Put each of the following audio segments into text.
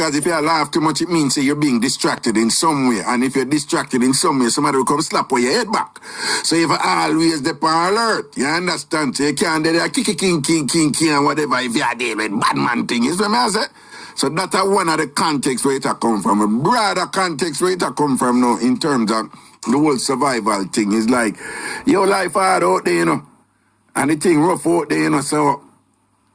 because if you laugh too much, it means that you're being distracted in some way. And if you're distracted in some way, somebody will come slap on your head back. So you have always the alert. You understand? So you can't do that king, and whatever if you're dealing with bad man thing. You see what I say? So that's one of the context where it come from. A broader context where it come from now in terms of the whole survival thing. Is like, your life hard out there, you know. And the thing rough out there, you know. So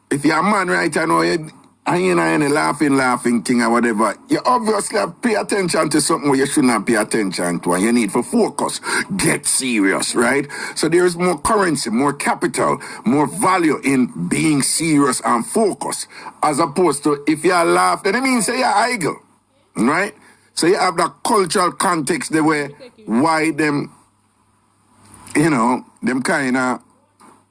if you're a man right now, you know, any laughing thing or whatever, you obviously have to pay attention to something where you should not pay attention to, and you need to focus, get serious, right? So there is more currency, more capital, more value in being serious and focused, as opposed to if you laugh, then it means you're idle, right? So you have that cultural context the way why them, you know, them kind of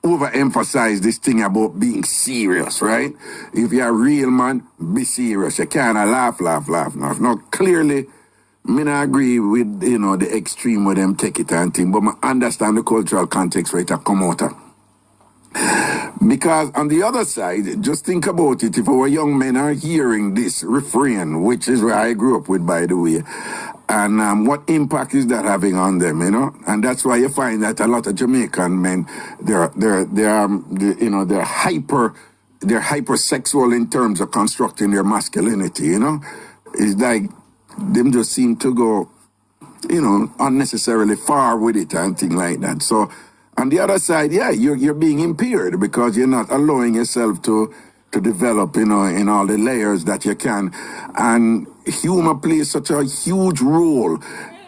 overemphasize this thing about being serious, right? If you're a real man, be serious. You can't laugh. Now, clearly, me not agree with, you know, the extreme where them take it and thing, but I understand the cultural context where it come out of. Because on the other side, just think about it, if our young men are hearing this refrain, which is where I grew up with, by the way, and what impact is that having on them, you know? And that's why you find that a lot of Jamaican men, they're hypersexual in terms of constructing their masculinity, you know? It's like them just seem to go, you know, unnecessarily far with it and things like that. So on the other side, yeah, you're being impaired because you're not allowing yourself to develop, you know, in all the layers that you can. And humor plays such a huge role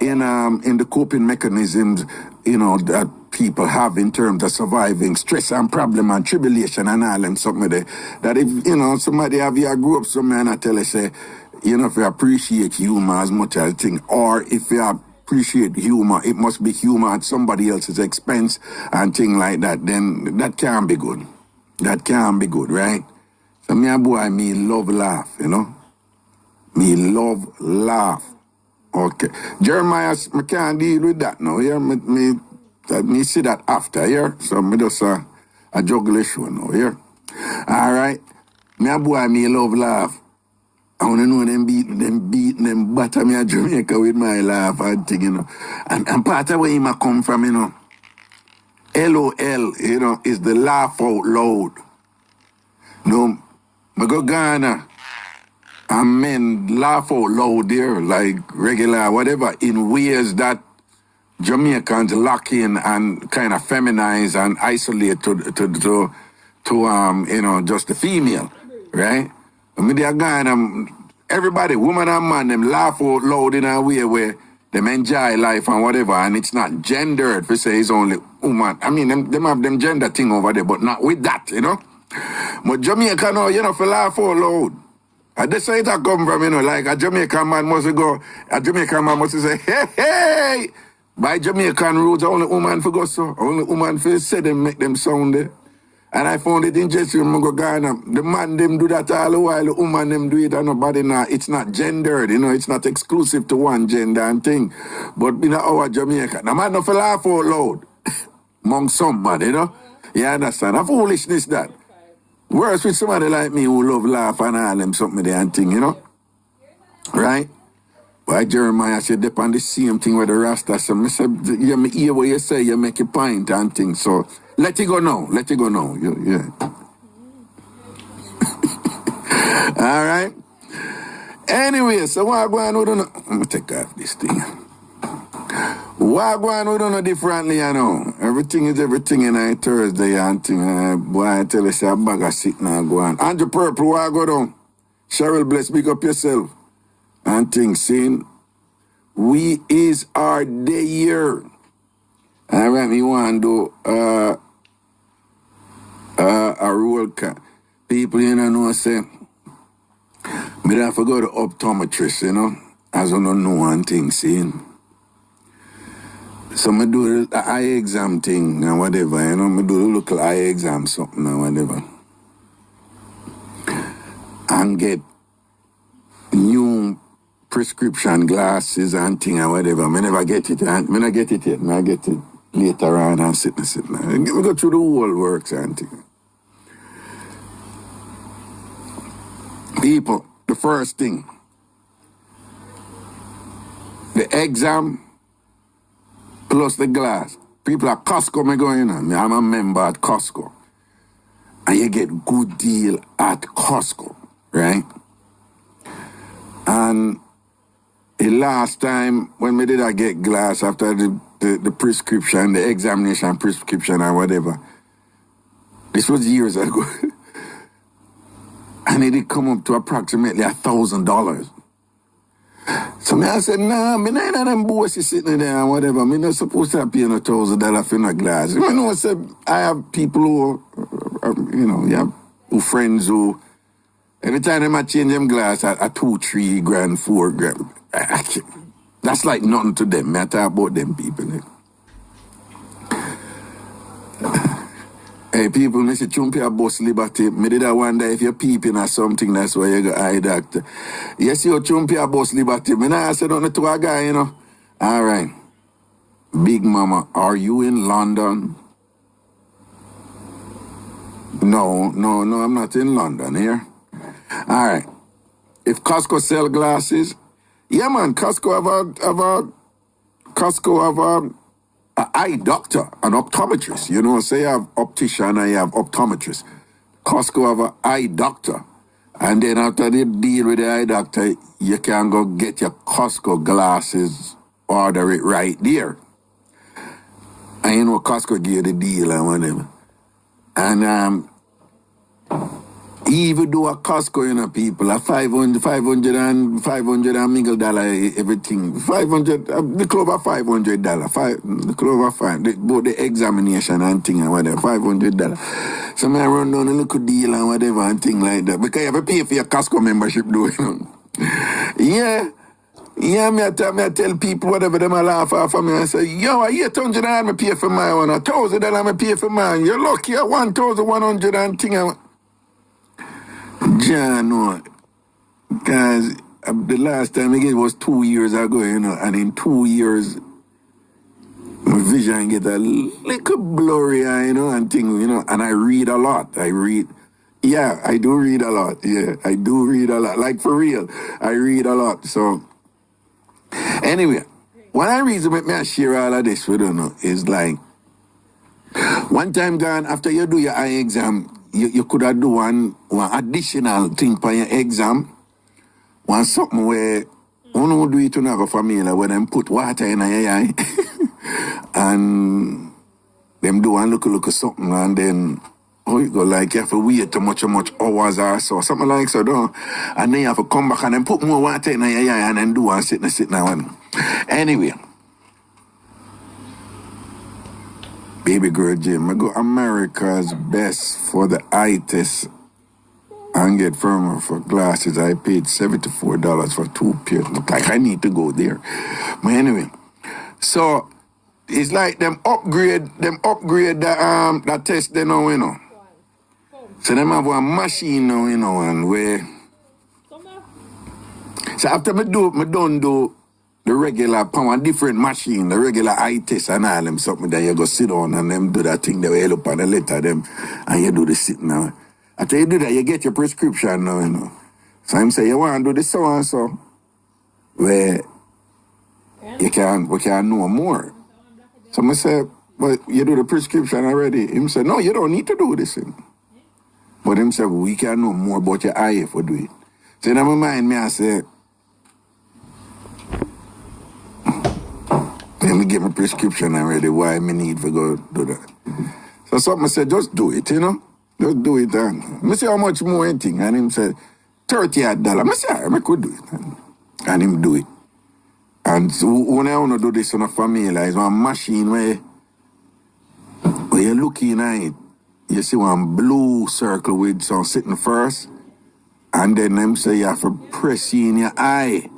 in the coping mechanisms, you know, that people have in terms of surviving stress and problem and tribulation and all them something there. That if, you know, somebody have you grew up somewhere and I tell you, say, you know, if you appreciate humor as much as thing, or if you appreciate humor, it must be humor at somebody else's expense and thing like that, then that can't be good. That can't be good, right? So me a boy, me love laugh, you know? Me love laugh. Okay. Jeremiah, I can't deal with that now, yeah? Me see that after, yeah? So me just a juggle issue now, yeah? All right? Me a boy, me love laugh. I want to know them beat, them batter me at Jamaica with my laugh and thing, you know? And part of where he might come from, you know? LOL, you know, is the laugh out loud. No, I go Ghana, and men laugh out loud there, like regular, whatever, in ways that Jamaicans lock in and kind of feminize and isolate to you know, just the female, right? I mean, they're Ghana, everybody, woman and man, them laugh out loud in a way where them enjoy life and whatever, and it's not gendered, if we say it's only woman. I mean, them have them gender thing over there, but not with that, you know? But Jamaica now, you know, for laugh out loud. And this is it come from, you know, like a Jamaican man must say, hey! By Jamaican rules, only woman for go so. Only woman for say them make them sound there. And I found it interesting when I go Ghana. The man them do that all the while, the woman them do it and nobody now. It's not gendered, you know, it's not exclusive to one gender and thing. But in our Jamaica, the man not for laugh out loud. Among somebody, you know? You understand? A foolishness that. Whereas with somebody like me who love laugh and all them something there and thing, you know? Right? But Jeremiah said, depend the same thing with the Rasta. So I said, you hear what you say, you make a point and things. So let it go now. Yeah. All right? Anyway, so what I'm going to do? I'm going to take off this thing. What going on, we don't know differently, you know. Everything is everything in a Thursday and thing. Boy, I tell you, say a bag of shit now go on. Andrew Purple, what go down? Cheryl Bless, big up yourself. And things, seeing, we is our day here. All right, me want to do a roll call. People, you know, say, me have to go to optometrist, you know, as I don't know one thing, seeing. So I do the eye exam thing and whatever, you know, I do the local eye exam something and whatever. And get new prescription glasses and thing and whatever. I never get it, I not get it yet. I get it later on and sit. We go through the whole works and thing. People, the first thing, The exam plus the glass. People at Costco me going on. I'm a member at Costco. And you get good deal at Costco, right? And the last time when we did I get glass after the prescription, the examination prescription or whatever, this was years ago. And it did come up to approximately $1,000. So me I said, nah, me not of them boys sitting there and whatever. Me not supposed to pay no $1,000 for no glass. You know, I have people who, you have who friends who, every time they might change them glass at 2, 3 grand, 4 grand. That's like nothing to them. Me I talk about them people. Hey, people, me say, chumpy a bus liberty. Me did I wonder if you're peeping or something, that's why you got eye doctor. Yes, you're chumpy a bus liberty. Me nah say nothing to a guy, All right. Big Mama, are you in London? No, I'm not in London here. All right. If Costco sell glasses, yeah, man, Costco have an eye doctor, an optometrist. Say you have optician and you have optometrist. Costco have an eye doctor. And then after they deal with the eye doctor, you can go get your Costco glasses, order it right there. And Costco give you the deal and whatever. And even though a Costco, people, a 500 and mingle dollar, everything. 500, the clover $500. The clover both the examination and thing and whatever, $500. So I run down a little deal and whatever and thing like that. Because you have to pay for your Costco membership, Yeah. Yeah, me I tell people whatever them a laugh off of me and say, yo, $800 me pay for my one, $1,000 me pay for mine. You're lucky at 1,100 and thing. John, no. Because the last time again was 2 years ago, and in 2 years, my vision get a little blurry, and thing, and I read a lot. Yeah, I do read a lot. Yeah, I do read a lot. Like for real, I read a lot. So, anyway, one reason with me I share all of this with you is like, one time gone, after you do your eye exam, you could have do one additional thing for your exam. One something where you do it to a family where them put water in your eye and them do one look something and then you go like you have to wait too much hours or so, something like so, don't. And then you have to come back and then put more water in your eye and then do one sit now one. Anyway. Baby girl Jim, I go America's best for the eye test and get firmer for glasses. I paid $74 for 2 pairs. Look like I need to go there. But anyway, so it's like them upgrade the test they know, So them have one machine now, and where. So after me don't do the regular power, different machine, the regular eye test and all them something that you go sit on and them do that thing, they will up on the letter them and you do the sit now. After you do that, you get your prescription now, So I'm saying you want to do this so and so where we can know more. So I say, but you do the prescription already. Him said, no, you don't need to do this thing. But him said, we can know more about your eye if we do it. So in my mind, I say, let me get my prescription already. Why I need to go do that? So something said, just do it, Just do it. And I say, how much more anything? And him said, $38. I said, I could do it. And him do it. And so when I want to do this on a family, it's one machine where you're looking at it, you see one blue circle with some sitting first, and then them say you have to press in your eye.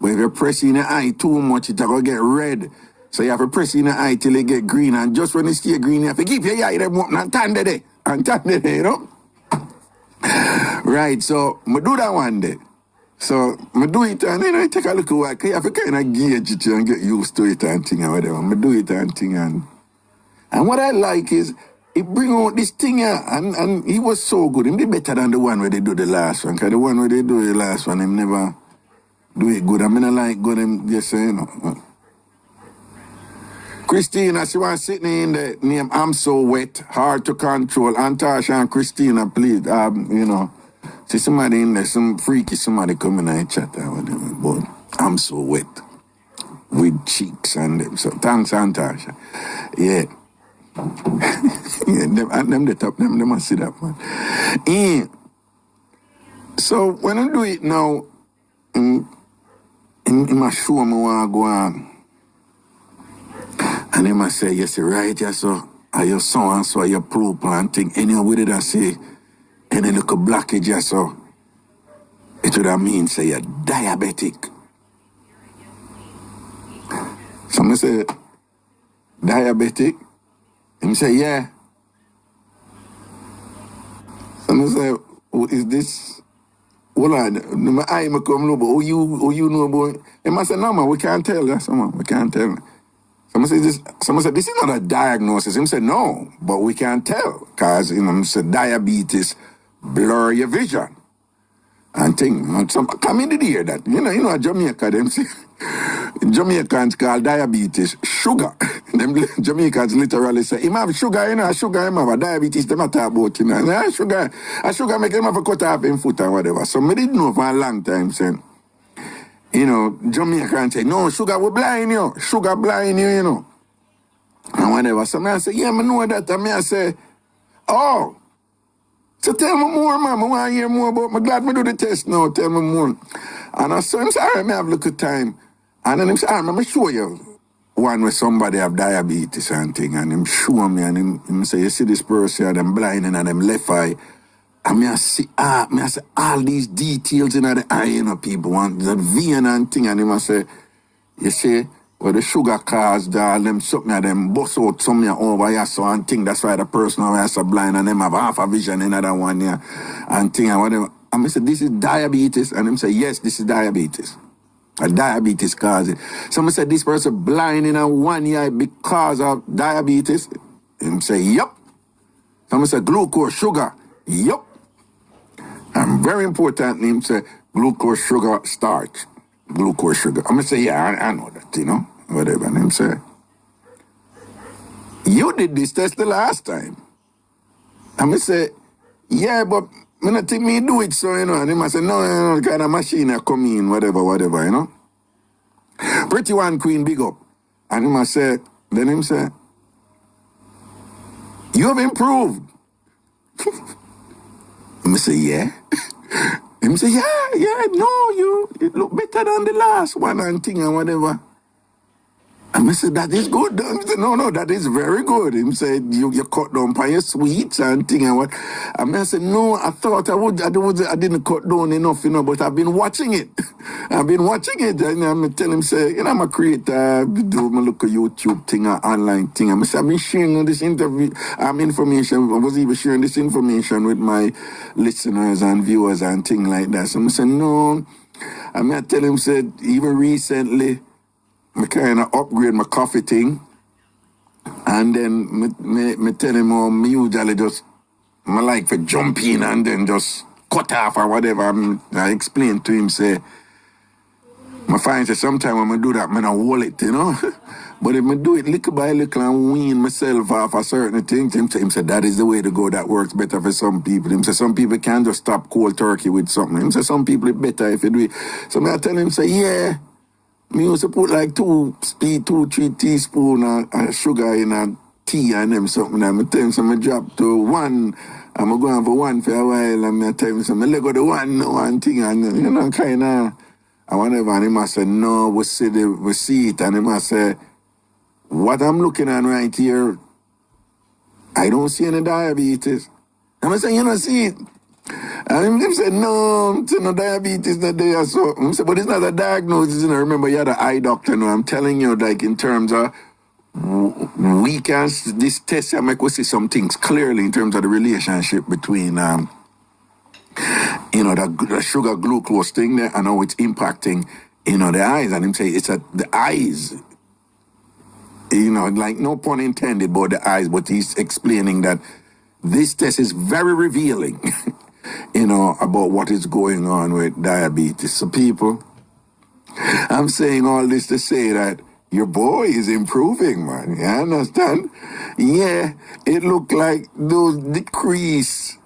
But if you press in your eye too much, it's going to get red. So you have to press in your eye till it get green. And just when it stay green, you have to keep your eye them open and turn it there. Right, so I do that one day. So I do it and then I take a look at what you have to kind of gauge it and get used to it and thing and whatever. I do it and thing and what I like is it bring out this thing here and he was so good. He be better than the one where they do the last one. Because the one where they do the last one, him never do it good. I mean, I like good, just say, you know. Christina, she was sitting in the name I'm So Wet, Hard to Control. Antasha and Christina, please, you know, see somebody in there, some freaky somebody coming and chat or whatever, but I'm so wet with cheeks and them. So thanks, Antasha. Yeah. Yeah, them the top, them must see that one. And so when I do it now, in my show, I want to go on. And they must say, yes, you're right, yes, so are you so and so, are you pro planting? Any with it, I say, any little blockage, yes, so it would have mean, say, you're diabetic. Somebody say, diabetic? And say, yeah. Somebody say, oh, is this? Hold on, my eye may come low, but who you know about? They must say, no, man, we can't tell. That's someone, we can't tell. Someone said, this is not a diagnosis. Him said, no, but we can't tell. Because, you know, said diabetes blur your vision. And thing, some community hear that. You know, Jamaica, them say, Jamaicans call diabetes sugar. Them Jamaicans literally say, him have sugar, you know, sugar, him have a diabetes, them talk about, you know. A sugar make him have a cut off him foot or whatever. So me didn't know for a long time, saying, you know, Jamaicans say, no, sugar will blind you. Sugar blind you, you know. And whatever. So I say, yeah, I know that. And I say, oh, so tell me more, man. I want to hear more about. I'm glad me do the test now. Tell me more. And I said, I'm sorry, I have a little time. And then I'm sorry, I'm going to show you one where somebody have diabetes and thing. And him show me and him say, you see this person and them blind and them left eye. And I see all these details in the eye, you know, people want the vein and thing. And him say, you see, where the sugar caused them something of them bust out something over here so and thing. That's why the person over here so blind and them have half a vision in that one here and thing and whatever. And I said, this is diabetes. And him say, yes, this is diabetes. A diabetes cause it. Someone said this person blind in a one eye because of diabetes. Him say, yep. Someone said glucose, sugar. Yep. And very importantly, him say glucose, sugar, starch. Glucose, sugar. I'm going to say, yeah, I know that, you know. Whatever. And him say, you did this test the last time. I'm going to say, yeah, but I don't think me do it, so, you know. And him say, no, kind of machine I come in, whatever, you know. Pretty one queen, big up. And him say, then him say, you have improved. I say, yeah. Him say, yeah, no, you look better than the last one and thing and whatever. And I said, that is good. He said, no, that is very good. Him said, you cut down on your sweets and thing and what. And I said, no, I thought I didn't cut down enough, you know, but I've been watching it. And I'm telling him, say, you know, I'm a creator, do my look at YouTube thing, or online thing. And I said, I've been sharing this information. I was even sharing this information with my listeners and viewers and things like that. So I said, no. And I tell him, said, even recently, I kind of upgrade my coffee thing. And then me tell him, me usually just, I like to jump in and then just cut off or whatever. I explain to him, say, I find that sometimes when I do that, I don't hold it, you know. But if I do it little by little and wean myself off a certain thing, him say, that is the way to go. That works better for some people. Him say, some people can't just stop cold turkey with something. Him say, some people it's better if you do it. So I tell him, say, yeah. Me used to put like 2-3 teaspoons of sugar in a tea and them something. And I tell him, so I drop to 1. I'm going for 1 for a while. And I tell him, so I let go to 1 thing. And, you know, kind of, and whatever. And he must say, no, we see it. And he must say, what I'm looking at right here, I don't see any diabetes. And I say, you don't see it. And him said, no, diabetes not there. So I said, but it's not a diagnosis. You know, remember, you're the eye doctor now. I'm telling you, like, in terms of we can, this test, I make we see some things clearly in terms of the relationship between, you know, the sugar glucose thing there and how it's impacting, you know, the eyes. And him say, it's the eyes, you know, like, no pun intended about the eyes, but he's explaining that this test is very revealing. You know, about what is going on with diabetes. So people, I'm saying all this to say that your boy is improving, man. You understand? Yeah, it looked like those decreased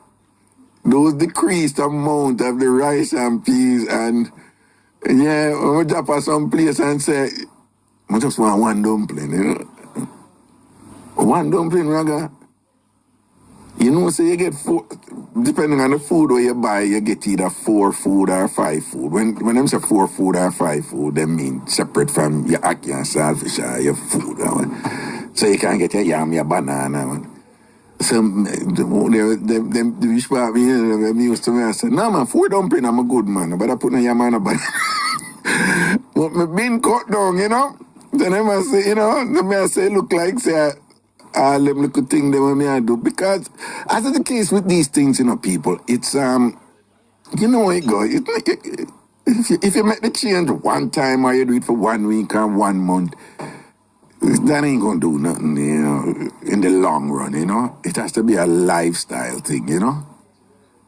amount of the rice and peas, and yeah, when we drop at some place and say, I just want one dumpling, you know? One dumpling, raga. You know, so you get four, depending on the food where you buy, you get either 4 food or 5 food. When them say 4 food or 5 food, they mean separate from your ackee and saltfish or your food. So you can get your yam, your banana. Man. So them wish for me, them used to me, I said, no man, 4 dumpling, I'm a good man. But I put no yam and a banana. But my bean cut down, you know? Then them I say, you know, them I say, look like, say, all them little things them me I do. Because as is the case with these things, you know, people, it's you know where you go. If you make the change one time or you do it for 1 week or 1 month, that ain't gonna do nothing, you know, in the long run, you know. It has to be a lifestyle thing, you know.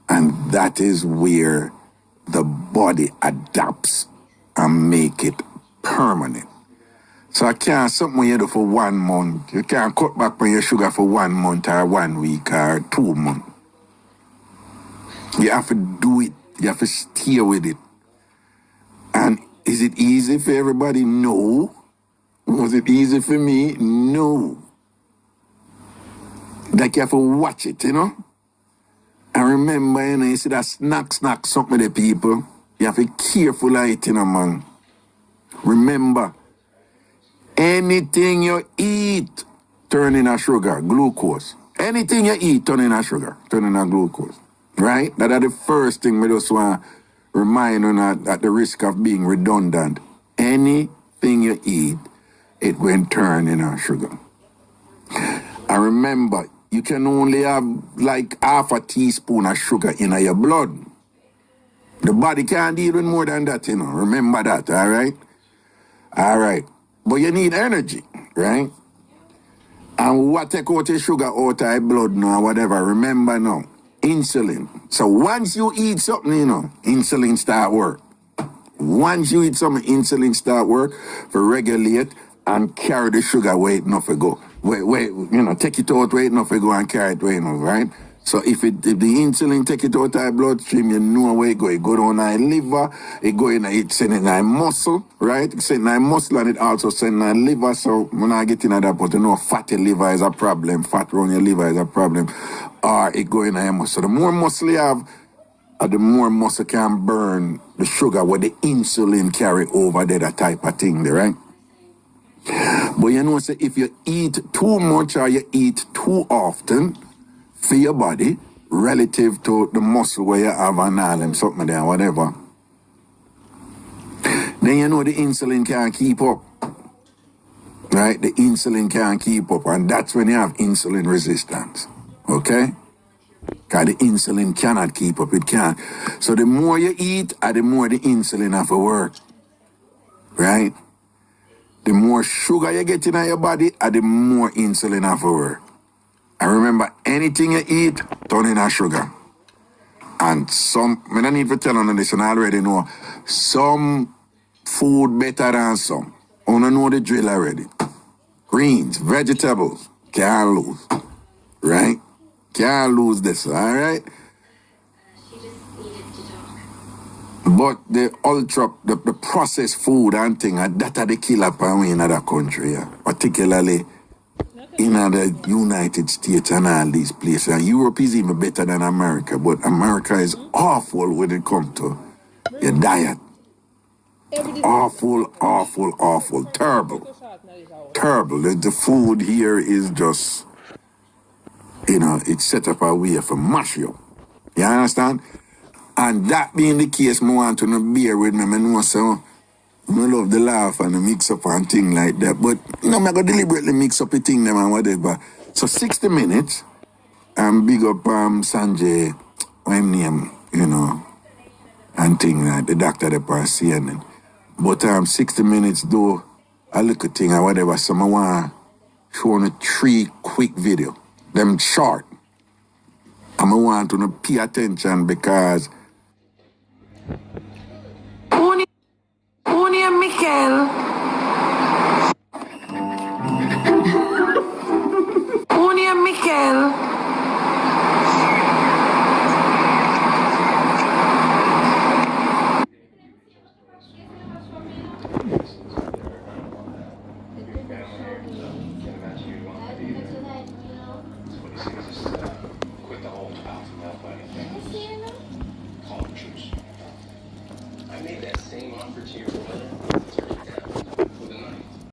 And that is where the body adapts and make it permanent. So I can't something you do for 1 month. You can't cut back on your sugar for 1 month or 1 week or 2 months. You have to do it. You have to stay with it. And is it easy for everybody? No. Was it easy for me? No. Like you have to watch it, you know? And remember, you know, you see that snack something with the people. You have to be careful of it, you know, man. Remember, anything you eat, turn in a sugar, glucose. Anything you eat, turn in a sugar, turn in a glucose. Right? That are the first thing we just want to remind you at the risk of being redundant. Anything you eat, it will turn in a sugar. And remember, you can only have like half a teaspoon of sugar in your blood. The body can't deal with more than that, you know. Remember that, all right? All right. But you need energy, right? And what take out your sugar out of your blood now, whatever, remember now, insulin. So once you eat something, you know, insulin start work. Once you eat something, insulin start work for regulate and carry the sugar where it enough to go. Wait, you know, take it out where it enough to go and carry it where enough, right? So if the insulin take it out of your bloodstream, you know where it go. It go down your liver, it go in, it send in your muscle, right? It send in your muscle and it also send in your liver. So when I get into that, but you know, fatty liver is a problem, fat around your liver is a problem, or it go in your muscle. So the more muscle you have, the more muscle can burn the sugar where the insulin carry over there, that type of thing there, right? But you know, so if you eat too much or you eat too often for your body, relative to the muscle where you have and all them something there, whatever, then you know the insulin can't keep up. Right? The insulin can't keep up, and that's when you have insulin resistance. Okay? Because the insulin cannot keep up, it can't. So the more you eat, the more the insulin have to work. Right? The more sugar you get in your body, the more insulin have to work. And remember, anything you eat, turn in a sugar. And some, I don't need to tell you this, and I already know, some food better than some. I don't know the drill already. Greens, vegetables, can't lose. Right? Can't lose this, all right? But the the processed food and thing, that are the killer power in other country, yeah. Particularly in the United States and all these places. And Europe is even better than America, but America is awful when it comes to your diet. Awful, terrible. Terrible. The food here is just, you know, it's set up a way for mash you. You understand? And that being the case, I want to bear with me. I know so I love the laugh and the mix up and thing like that. But, you know, I'm going to deliberately mix up the thing them and whatever. So 60 minutes, and big up Sanjay, my name, you know, and thing like the doctor there for CNN. But 60 minutes do a little thing or whatever. So I want to show you 3 quick video. Them short. And I want to pay attention because only Mikel. Unia Mikel. I made that same offer to you.